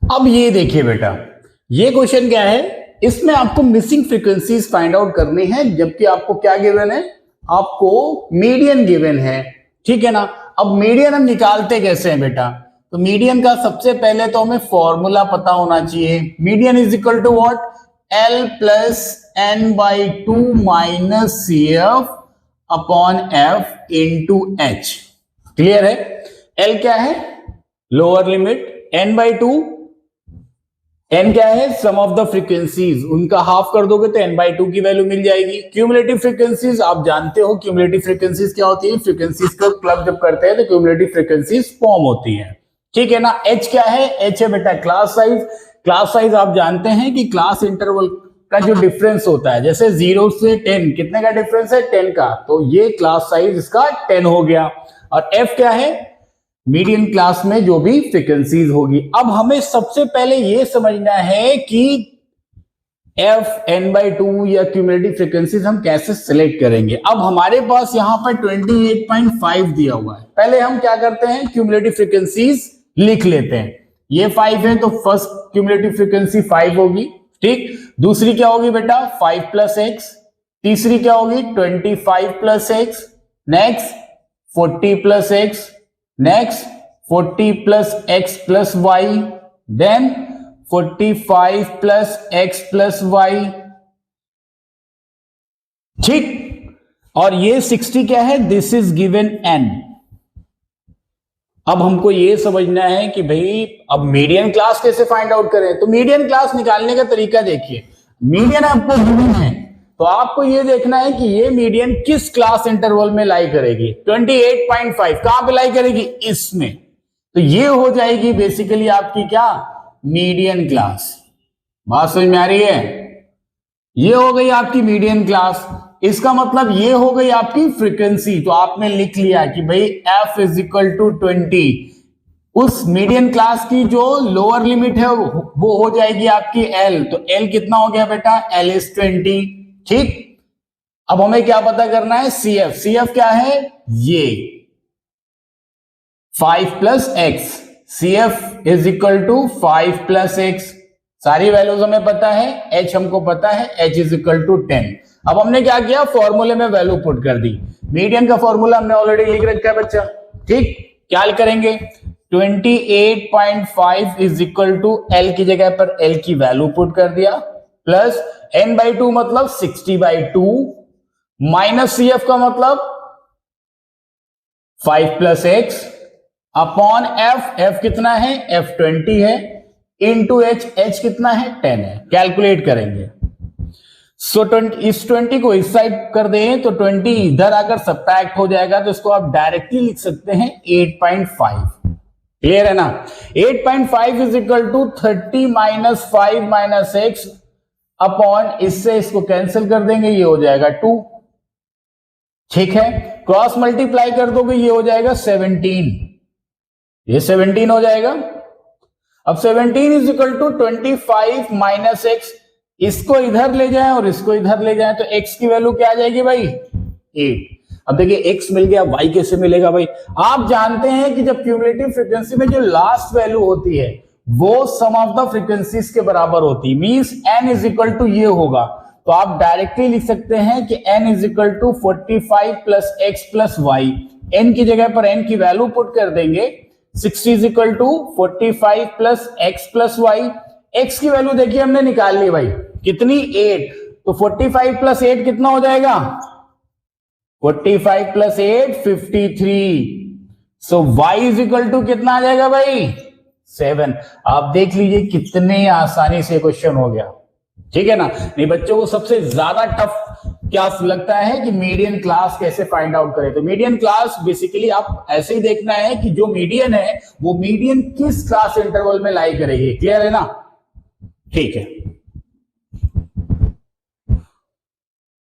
अब ये देखिए बेटा, ये क्वेश्चन क्या है, इसमें आपको मिसिंग फ्रीक्वेंसीज फाइंड आउट करनी है, जबकि आपको क्या गिवन है, आपको मीडियन गिवन है। ठीक है ना। अब मीडियन हम निकालते कैसे हैं बेटा, तो मीडियन का सबसे पहले तो हमें फॉर्मूला पता होना चाहिए। Median is equal to what, L plus N by two minus C F upon F into H. Clear है। L क्या है, lower limit, n by two, n क्या है, सम ऑफ द फ्रीक्वेंसीज, उनका हाफ कर दोगे तो n बाई टू की वैल्यू मिल जाएगी। क्यूमुलेटिव फ्रीक्वेंसीज आप जानते हो, क्यूमुलेटिव फ्रीक्वेंसीज क्या होती है, फ्रीक्वेंसीज का क्लब जब करते हैं तो क्यूमुलेटिव फ्रीक्वेंसीज फॉर्म होती है। ठीक है ना। h क्या है, h है बेटा क्लास साइज। क्लास साइज आप जानते हैं कि क्लास इंटरवल का जो डिफरेंस होता है, जैसे 0 से 10 कितने का डिफरेंस है, 10 का, तो ये क्लास साइज इसका 10 हो गया। और f क्या है, मीडियन क्लास में जो भी फ्रीक्वेंसीज होगी। अब हमें सबसे पहले यह समझना है कि एफ एन बाई टू या क्यूमुलेटिव फ्रीक्वेंसीज हम कैसे सिलेक्ट करेंगे। अब हमारे पास यहां पर 28.5 दिया हुआ है। पहले हम क्या करते हैं, क्यूमुलेटिव फ्रीक्वेंसीज लिख लेते हैं। ये 5 है तो फर्स्ट क्यूमुलेटिव फ्रीक्वेंसी 5 होगी। ठीक, दूसरी क्या होगी बेटा 5 प्लस एक्स, तीसरी क्या होगी 25 plus x, next 40 plus x, next 40 plus x plus y, then 45 plus x plus y. ठीक, और ये 60 क्या है, दिस इज गिवन एन। अब हमको ये समझना है कि भाई अब मीडियन क्लास कैसे फाइंड आउट करें। तो मीडियन क्लास निकालने का तरीका देखिए, मीडियन आपको गिवन है तो आपको ये देखना है कि ये मीडियन किस क्लास इंटरवल में लाई करेगी। 28.5 कहां पे लाई करेगी, इसमें, तो ये हो जाएगी बेसिकली आपकी क्या, मीडियन क्लास। बात समझ में आ रही है, ये हो गई आपकी मीडियन क्लास। इसका मतलब ये हो गई आपकी फ्रीक्वेंसी। तो आपने लिख लिया कि भाई f इज इक्वल टू 20, उस मीडियन क्लास की जो लोअर लिमिट है वो हो जाएगी आपकी L। तो L कितना हो गया बेटा, L इज 20। ठीक, अब हमें क्या पता करना है, CF। CF क्या है, ये 5 plus x, CF is equal to 5 plus x. सारी वैल्यूज हमें पता है, H हमको पता है, H इज इक्वल टू 10। अब हमने क्या किया, फॉर्मूले में वैल्यू पुट कर दी। मीडियन का फॉर्मूला हमने ऑलरेडी लिख रखा है बच्चा। ठीक, क्या करेंगे, 28.5 इज इक्वल टू L की जगह पर L की वैल्यू पुट कर दिया, प्लस n बाई टू मतलब 60 बाई टू, माइनस CF का मतलब 5 प्लस एक्स अपॉन F कितना है, F 20 है, इंटू H कितना है, 10 है। कैलकुलेट करेंगे। सो 20 को इस साइड कर दें तो 20 इधर आकर सब्ट्रैक्ट हो जाएगा, तो इसको आप डायरेक्टली लिख सकते हैं 8.5। क्लियर है ना। 8.5 is equal to 30 minus 5 minus x upon, इससे इसको कैंसिल कर देंगे, ये हो जाएगा 2। ठीक है, क्रॉस मल्टीप्लाई कर दोगे ये हो जाएगा 17, ये 17 हो जाएगा। अब 17 is equal to 25 minus x, इसको इधर ले जाएं और इसको इधर ले जाएं तो x की वैल्यू क्या आ जाएगी भाई, 8। अब देखिए x मिल गया, y कैसे मिलेगा भाई। आप जानते हैं कि जब क्यूमुलेटिव फ्रीक्वेंसी में जो लास्ट वैल्यू होती है वो सम ऑफ द फ्रीक्वेंसीज के बराबर होती है, means n is equal to ये होगा। तो आप डायरेक्टली लिख सकते हैं कि n is equal to 45 plus x plus y. n की जगह पर n की वैल्यू पुट कर देंगे, 60 is equal to 45 plus x plus y. x की वैल्यू देखिए हमने निकाल ली भाई, कितनी, 8। तो 45 प्लस 8 कितना हो जाएगा, 45 plus 8 53। So y is equal to कितना आ जाएगा भाई, 7। आप देख लीजिए कितने आसानी से क्वेश्चन हो गया। ठीक है ना। नहीं, बच्चों को सबसे ज्यादा टफ क्या लगता है कि मीडियन क्लास कैसे फाइंड आउट करें। तो मीडियन क्लास बेसिकली आप ऐसे ही देखना है कि जो मीडियन है वो मीडियन किस क्लास इंटरवल में लाई करेगी। क्लियर है ना। ठीक है।